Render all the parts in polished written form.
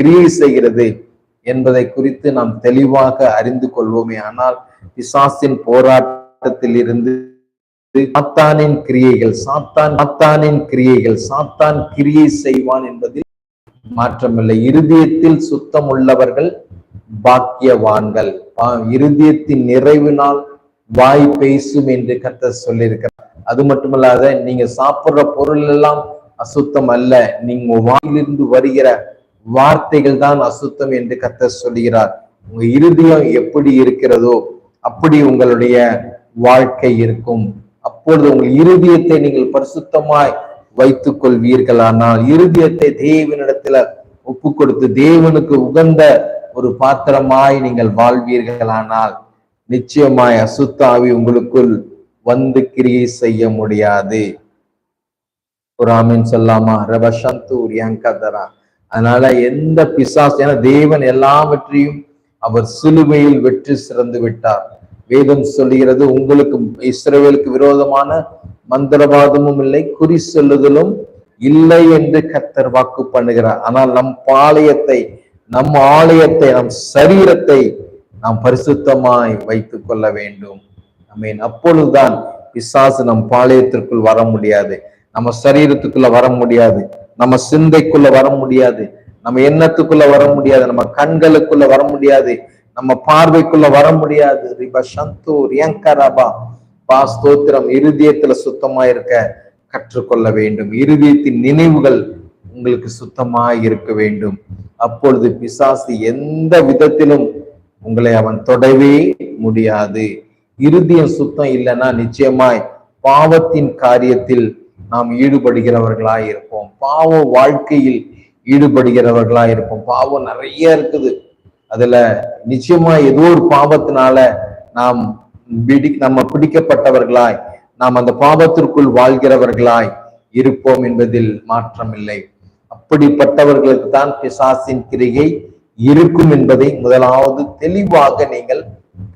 கிரியை செய்கிறது என்பதை குறித்து நாம் தெளிவாக அறிந்து கொள்வோமே. ஆனால் பிசாசின் போராட்டத்தில் இருந்து சாத்தானின் கிரியைகள் சாத்தான் கிரியை செய்வான் என்பதில் மாற்றமில்லை. இருதயத்தில் சுத்தம் உள்ளவர்கள் பாக்கியவான்கள். இருதயத்தின் நிறைவினால் வாய் பேசும் என்று கர்த்தர் சொல்லியிருக்கிறார். அது மட்டுமல்லாத நீங்க சாப்பிடுற பொருள் எல்லாம் அசுத்தம் அல்ல, நீங்க வாயிலிருந்து வருகிற வார்த்தைகள் தான் அசுத்தம் என்று கர்த்தர் சொல்கிறார். உங்க இருதயம் எப்படி இருக்கிறதோ அப்படி உங்களுடைய வாழ்க்கை இருக்கும். அப்பொழுது உங்கள் இருதயத்தை நீங்கள் பரிசுத்தமாய் வைத்துக் கொள்வீர்களானால், இருதயத்தை தேவனிடத்துல ஒப்பு கொடுத்து தேவனுக்கு உகந்த ஒரு பாத்திரமாய் நீங்கள் வாழ்வீர்களானால், நிச்சயமாய் அசுத்த ஆவி உங்களுக்குள் வந்து கிரியை செய்ய முடியாது. ஒரு ஆமீன் சொல்லாமா? ரபஷந்தூர் யங்கதரா. அதனால எந்த பிசாசு, ஏன்னா தேவன் எல்லாவற்றையும் அவர் சிலுவையில் வெற்றி சிறந்து விட்டார். வேதம் சொல்லுகிறது, உங்களுக்கு இஸ்ரவேலுக்கு விரோதமான மந்திரவாதமும் இல்லை, குறி சொல்லுதலும் இல்லை என்று கர்த்தர் வாக்கு பண்ணுகிறார். ஆனால் நம் பாளையத்தை, நம் ஆலயத்தை, நம் சரீரத்தை நாம் பரிசுத்தமாய் வைத்துக் கொள்ள வேண்டும். ஆமென். அப்பொழுதுதான் பிசாசு நம் பாளையத்திற்குள் வர முடியாது, நம்ம சரீரத்துக்குள்ள வர முடியாது, நம்ம சிந்தைக்குள்ள வர முடியாது, நம்ம எண்ணத்துக்குள்ள வர முடியாது, நம்ம கண்களுக்குள்ள வர முடியாது, நம்ம பார்வைக்குள்ள வர முடியாது. ஸ்தோத்திரம். இருதயத்துல சுத்தமா இருக்க கற்றுக்கொள்ள வேண்டும். இருதயத்தின் நினைவுகள் உங்களுக்கு சுத்தமாய் இருக்க வேண்டும். அப்பொழுது பிசாசு எந்த விதத்திலும் உங்களை அவன் தொடவே முடியாது. இருதயம் சுத்தம் இல்லைன்னா நிச்சயமாய் பாவத்தின் காரியத்தில் நாம் ஈடுபடுகிறவர்களாய் இருப்போம். பாவ வாழ்க்கையில் ஈடுபடுகிறவர்களாய் இருப்போம். பாவம் நிறைய இருக்குது. அதுல நிச்சயமா ஏதோ ஒரு பாவத்தினால நம்ம பிடிக்கப்பட்டவர்களாய், நாம் அந்த பாவத்திற்குள் வாழ்கிறவர்களாய் இருப்போம் என்பதில் மாற்றம் இல்லை. அப்படிப்பட்டவர்களுக்கு தான் பிசாசின் கிரியை இருக்கும் என்பதை முதலாவது தெளிவாக நீங்கள்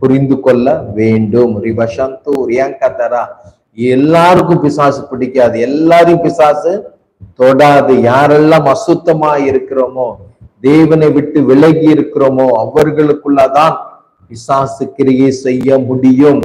புரிந்து கொள்ள வேண்டும். எல்லாருக்கும் பிசாசு பிடிக்காது, எல்லாரையும் பிசாசு தொடாது. யாரெல்லாம் அசுத்தமா இருக்கிறோமோ, தேவனை விட்டு விலகி இருக்கிறோமோ, அவர்களுக்குள்ளதான் பிசாசு கிரியை செய்ய முடியும்.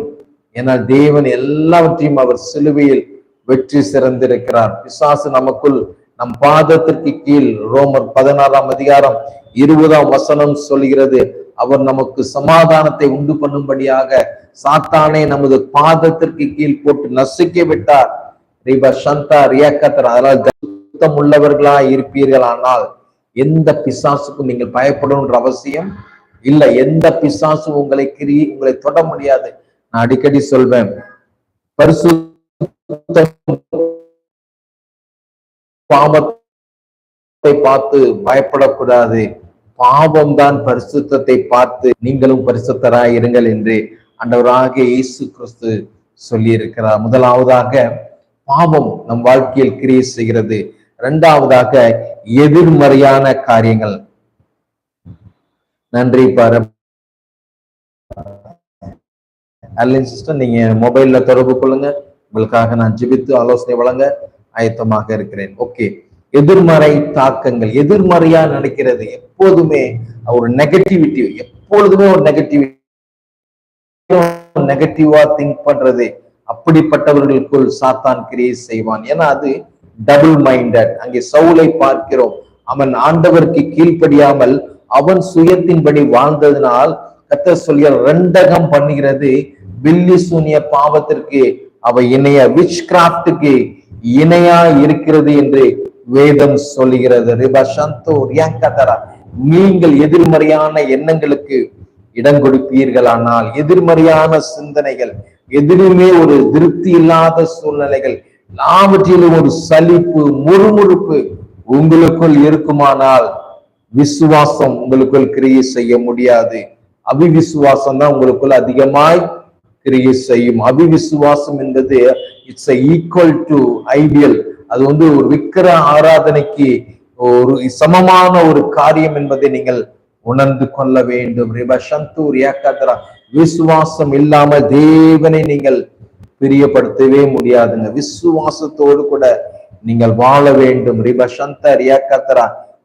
ஏன்னா தேவன் எல்லாவற்றையும் அவர் சிலுவையில் வெற்றி சிறந்திருக்கிறார். பிசாசு நமக்குள், நம் பாதத்திற்கு கீழ், ரோமர் 16ஆம் அதிகாரம் 20ஆம் வசனம் சொல்கிறது, அவர் நமக்கு சமாதானத்தை உண்டு பண்ணும்படியாக சாத்தானை நமது பாதத்திற்கு கீழ் போட்டு நசுக்க விட்டார். அதனால் சுத்தம் உள்ளவர்களாய் இருப்பீர்களானால் எந்த பிசாசுக்கும் நீங்கள் பயப்படணுன்ற அவசியம் இல்லை. எந்த பிசாசும் உங்களை தொட முடியாது. நான் அடிக்கடி சொல்வேன், பாவத்தை பார்த்து பயப்படக்கூடாது, பாவம் தான் பரிசுத்தத்தை பார்த்து நீங்களும் பரிசுத்தராய் இருங்கள் என்று ஆண்டவராகிய இயேசு கிறிஸ்து சொல்லி இருக்கிறார். முதலாவதாக பாவம் நம் வாழ்க்கையில் கிரியை செய்கிறது. இரண்டாவதாக எதிர்மறையான காரியங்கள். நன்றி பாரு சிஸ்டர், நீங்க மொபைல்ல தொடர்பு கொள்ளுங்க, உங்களுக்காக நான் ஜெபித்து ஆலோசனை வழங்க ஆயத்தமாக இருக்கிறேன். ஓகே, எதிர்மறை தாக்கங்கள். எதிர்மறையா நினைக்கிறது எப்போதுமே ஒரு நெகட்டிவிட்டி, எப்பொழுதுமே ஒரு நெகட்டிவா திங்க் பண்றது, அப்படிப்பட்டவர்களுக்குள் சாத்தான் கிரியை செய்வான். ஏன்னா அது டபுள் மைண்டட். அங்கே சவுலை பார்க்கிறோம், அவன் ஆண்டவருக்கு கீழ்ப்படியாமல் அவன் சுயத்தின்படி வாழ்ந்ததினால் கர்த்தர் சொல்கிற ரெண்டகம் பண்ணுகிறது, பில்லி சூனிய பாவத்திற்கு அவ இணைய, விச் கிராஃப்டுக்கு இணையா இருக்கிறது என்று வேதம் சொல்லுகிறது. நீங்கள் எதிர்மறையான எண்ணங்களுக்கு இடம் கொடுப்பீர்களானால், எதிர்மறையான சிந்தனைகள், எதிலுமே ஒரு திருப்தி இல்லாத சூழ்நிலைகள், எல்லாவற்றிலும் ஒரு சலிப்பு, முறுமுறுப்பு உங்களுக்குள் இருக்குமானால் விசுவாசம் உங்களுக்குள் கிரியை செய்ய முடியாது. அவிவிசுவாசம் தான் உங்களுக்குள் அதிகமாய் கிரியை செய்யும். அவிவிசுவாசம் என்பது இட்ஸ் ஈக்குவல் டு ஐடியல். அது ஒரு விக்கிர ஆராதனைக்கு ஒரு சமமான ஒரு காரியம் என்பதை நீங்கள் உணர்ந்து கொள்ள வேண்டும். விசுவாசம் இல்லாம தேவனை நீங்கள் பிரியப்படுத்தவே முடியாதுங்க. விசுவாசத்தோடு கூட நீங்கள் வாழ வேண்டும்.